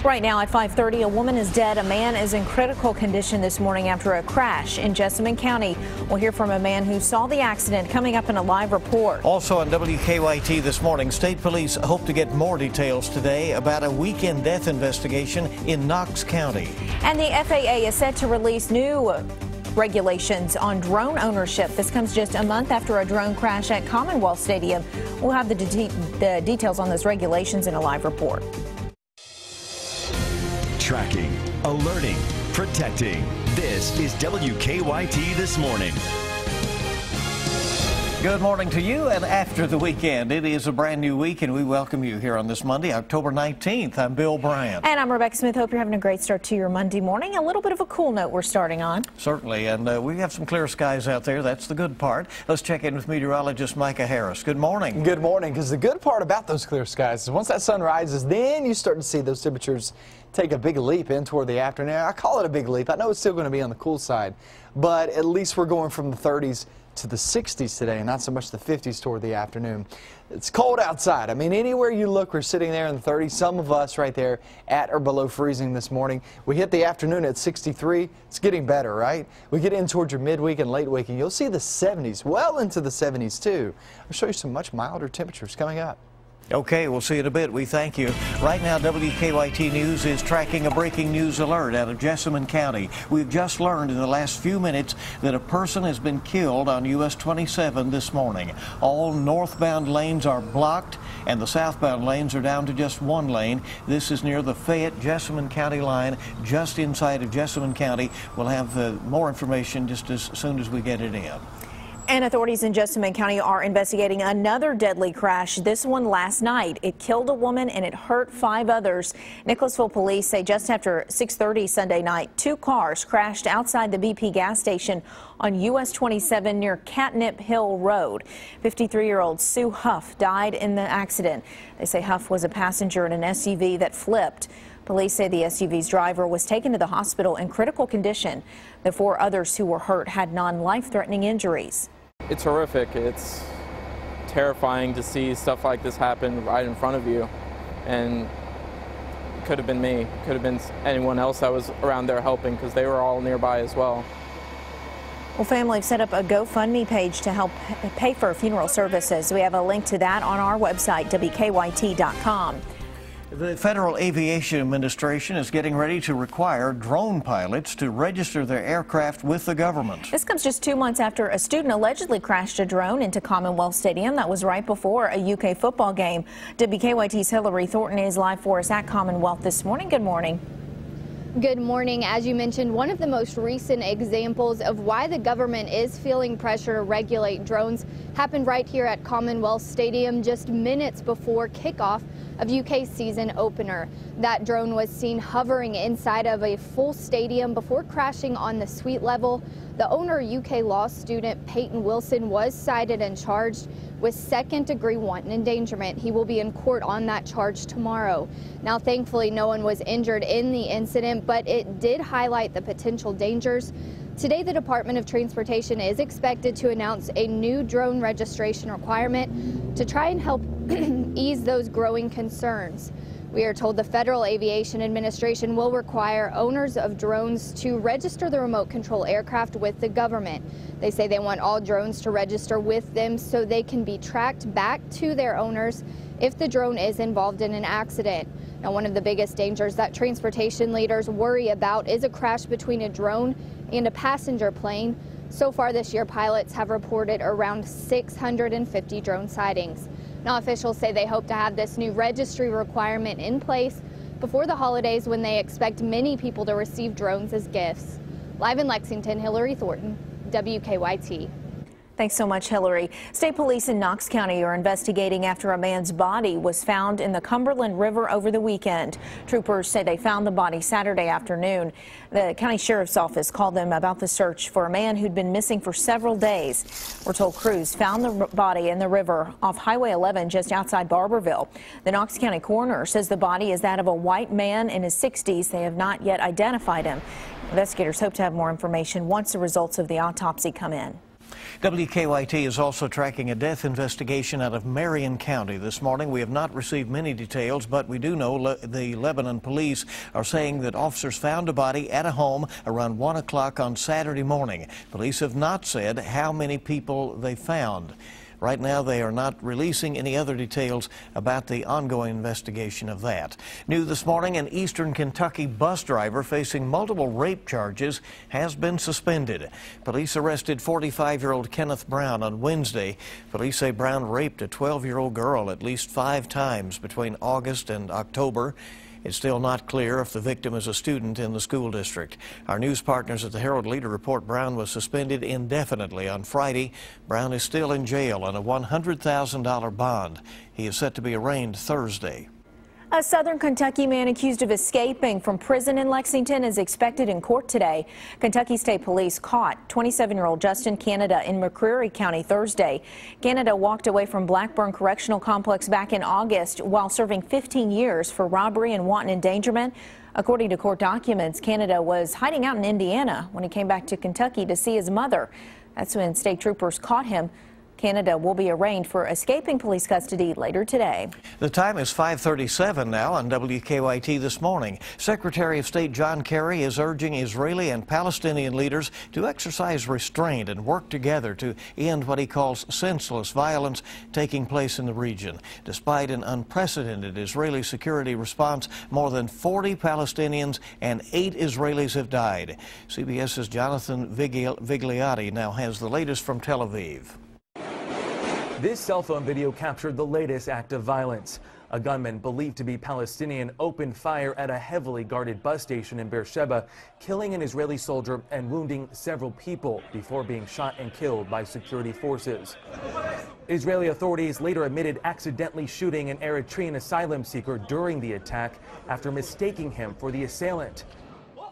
Right now at 5:30, a woman is dead. A man is in critical condition this morning after a crash in Jessamine County. We'll hear from a man who saw the accident coming up in a live report. Also on WKYT this morning, state police hope to get more details today about a weekend death investigation in Knox County. And the FAA is set to release new regulations on drone ownership. This comes just a month after a drone crash at Commonwealth Stadium. We'll have the details on those regulations in a live report. Tracking, alerting, protecting. This is WKYT This Morning. Good morning to you, and after the weekend, it is a brand new week, and we welcome you here on this Monday, October 19th. I'm Bill Bryant. And I'm Rebecca Smith. Hope you're having a great start to your Monday morning. A little bit of a cool note we're starting on. Certainly, and we have some clear skies out there. That's the good part. Let's check in with meteorologist Micah Harris. Good morning. Good morning, because the good part about those clear skies is once that sun rises, then you start to see those temperatures take a big leap in toward the afternoon. I call it a big leap. I know it's still going to be on the cool side, but at least we're going from the 30s to the 60s today, and not so much the 50s toward the afternoon. It's cold outside. I mean, anywhere you look, we're sitting there in the 30s. Some of us right there at or below freezing this morning. We hit the afternoon at 63. It's getting better, right? We get in towards your midweek and late week, and you'll see the 70s, well into the 70s too. I'll show you some much milder temperatures coming up. Okay, we'll see you in a bit. We thank you. Right now, WKYT News is tracking a breaking news alert out of Jessamine County. We've just learned in the last few minutes that a person has been killed on US 27 this morning. All northbound lanes are blocked, and the southbound lanes are down to just one lane. This is near the Fayette-Jessamine County line, just inside of Jessamine County. We'll have more information just as soon as we get it in. And authorities in Jessamine County are investigating another deadly crash, this one last night. It killed a woman and it hurt 5 others. Nicholasville police say just after 6:30 Sunday night, 2 cars crashed outside the BP gas station on US 27 near Catnip Hill Road. 53-year-old Sue Huff died in the accident. They say Huff was a passenger in an SUV that flipped. Police say the SUV's driver was taken to the hospital in critical condition. The 4 others who were hurt had non-life-threatening injuries. It's horrific. It's terrifying to see stuff like this happen right in front of you. And it could have been me. It could have been anyone else that was around there helping, because they were all nearby as well. Well, families set up a GoFundMe page to help pay for funeral services. We have a link to that on our website, WKYT.com. The Federal Aviation Administration is getting ready to require drone pilots to register their aircraft with the government. This comes just 2 months after a student allegedly crashed a drone into Commonwealth Stadium. That was right before a UK football game. WKYT's Hillary Thornton is live for us at Commonwealth this morning. Good morning. Good morning. As you mentioned, one of the most recent examples of why the government is feeling pressure to regulate drones happened right here at Commonwealth Stadium just minutes before kickoff of UK's season opener. That drone was seen hovering inside of a full stadium before crashing on the suite level. The owner, UK law student Peyton Wilson, was cited and charged with second-degree wanton endangerment. He will be in court on that charge tomorrow. Now, thankfully, no one was injured in the incident, but it did highlight the potential dangers. Today, the Department of Transportation is expected to announce a new drone registration requirement to try and help ease those growing concerns. We are told the Federal Aviation Administration will require owners of drones to register the remote control aircraft with the government. They say they want all drones to register with them so they can be tracked back to their owners if the drone is involved in an accident. Now, one of the biggest dangers that transportation leaders worry about is a crash between a drone and a passenger plane. So far this year, pilots have reported around 650 drone sightings. Now, officials say they hope to have this new registry requirement in place before the holidays, when they expect many people to receive drones as gifts. Live in Lexington, Hillary Thornton, WKYT. Thanks so much, Hillary. State police in Knox County are investigating after a man's body was found in the Cumberland River over the weekend. Troopers say they found the body Saturday afternoon. The county sheriff's office called them about the search for a man who'd been missing for several days. We're told crews found the body in the river off Highway 11 just outside Barberville. The Knox County coroner says the body is that of a white man in his 60s. They have not yet identified him. Investigators hope to have more information once the results of the autopsy come in. WKYT is also tracking a death investigation out of Marion County this morning. We have not received many details, but we do know the Lebanon police are saying that officers found a body at a home around 1 o'clock on Saturday morning. Police have not said how many people they found. Right now, they are not releasing any other details about the ongoing investigation of that. New this morning, an eastern Kentucky bus driver facing multiple rape charges has been suspended. Police arrested 45-year-old Kenneth Brown on Wednesday. Police say Brown raped a 12-year-old girl at least 5 times between August and October. It's still not clear if the victim is a student in the school district. Our news partners at the Herald-Leader report Brown was suspended indefinitely on Friday. Brown is still in jail on a $100,000 bond. He is set to be arraigned Thursday. A southern Kentucky man accused of escaping from prison in Lexington is expected in court today. Kentucky State Police caught 27-year-old Justin Canada in McCreary County Thursday. Canada walked away from Blackburn Correctional Complex back in August while serving 15 years for robbery and wanton endangerment. According to court documents, Canada was hiding out in Indiana when he came back to Kentucky to see his mother. That's when state troopers caught him. Canada will be arraigned for escaping police custody later today. The time is 5:37 now on WKYT this morning. Secretary of State John Kerry is urging Israeli and Palestinian leaders to exercise restraint and work together to end what he calls senseless violence taking place in the region. Despite an unprecedented Israeli security response, more than 40 Palestinians and 8 Israelis have died. CBS's Jonathan Vigliotti now has the latest from Tel Aviv. This cell phone video captured the latest act of violence. A gunman believed to be Palestinian opened fire at a heavily guarded bus station in Beersheba, killing an Israeli soldier and wounding several people before being shot and killed by security forces. Israeli authorities later admitted accidentally shooting an Eritrean asylum seeker during the attack after mistaking him for the assailant.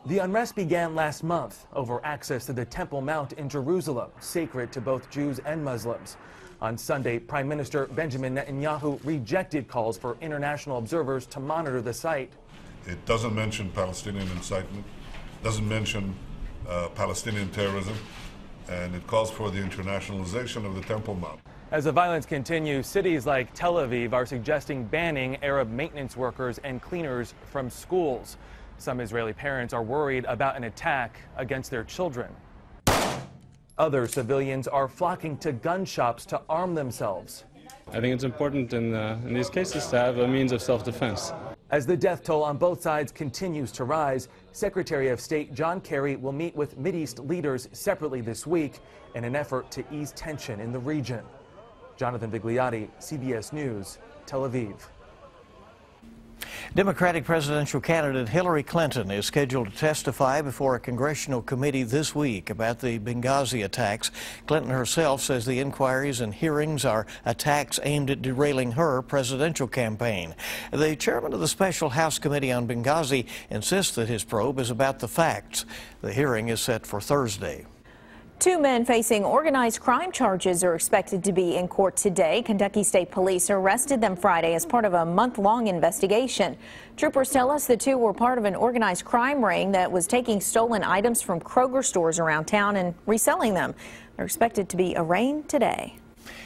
The unrest began last month over access to the Temple Mount in Jerusalem, sacred to both Jews and Muslims. On Sunday, Prime Minister Benjamin Netanyahu rejected calls for international observers to monitor the site. It doesn't mention Palestinian incitement, doesn't mention Palestinian terrorism, and it calls for the internationalization of the Temple Mount. As the violence continues, cities like Tel Aviv are suggesting banning Arab maintenance workers and cleaners from schools. Some Israeli parents are worried about an attack against their children. Other civilians are flocking to gun shops to arm themselves. I think it's important in these cases to have a means of self-defense. As the death toll on both sides continues to rise, Secretary of State John Kerry will meet with Mideast leaders separately this week in an effort to ease tension in the region. Jonathan Vigliotti, CBS News, Tel Aviv. Democratic presidential candidate Hillary Clinton is scheduled to testify before a congressional committee this week about the Benghazi attacks. Clinton herself says the inquiries and hearings are attacks aimed at derailing her presidential campaign. The chairman of the Special House Committee on Benghazi insists that his probe is about the facts. The hearing is set for Thursday. 2 men facing organized crime charges are expected to be in court today. Kentucky State Police arrested them Friday as part of a month-long investigation. Troopers tell us the 2 were part of an organized crime ring that was taking stolen items from Kroger stores around town and reselling them. They're expected to be arraigned today.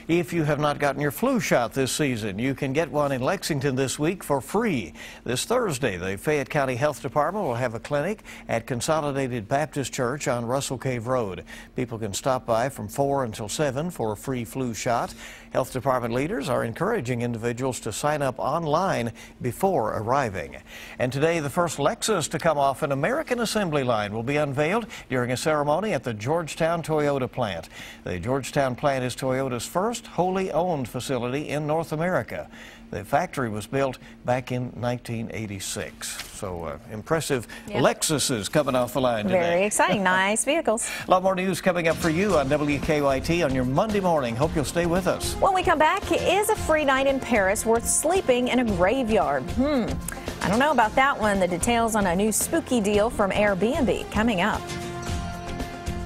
If you have not gotten your flu shot this season, you can get one in Lexington this week for free. This Thursday, the Fayette County Health Department will have a clinic at Consolidated Baptist Church on Russell Cave Road. People can stop by from 4 until 7 for a free flu shot. Health Department leaders are encouraging individuals to sign up online before arriving. And today, the first Lexus to come off an American assembly line will be unveiled during a ceremony at the Georgetown Toyota plant. The Georgetown plant is Toyota's first wholly owned facility in North America. The factory was built back in 1986. So impressive Lexuses coming off the line today. Very exciting. Nice vehicles. A lot more news coming up for you on WKYT on your Monday morning. Hope you'll stay with us. When we come back, is a free night in Paris worth sleeping in a graveyard? I don't know about that one. The details on a new spooky deal from Airbnb coming up.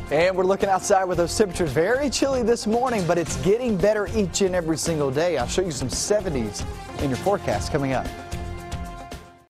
And we're looking outside with those temperatures. Very chilly this morning, but it's getting better each and every single day. I'll show you some 70s in your forecast coming up.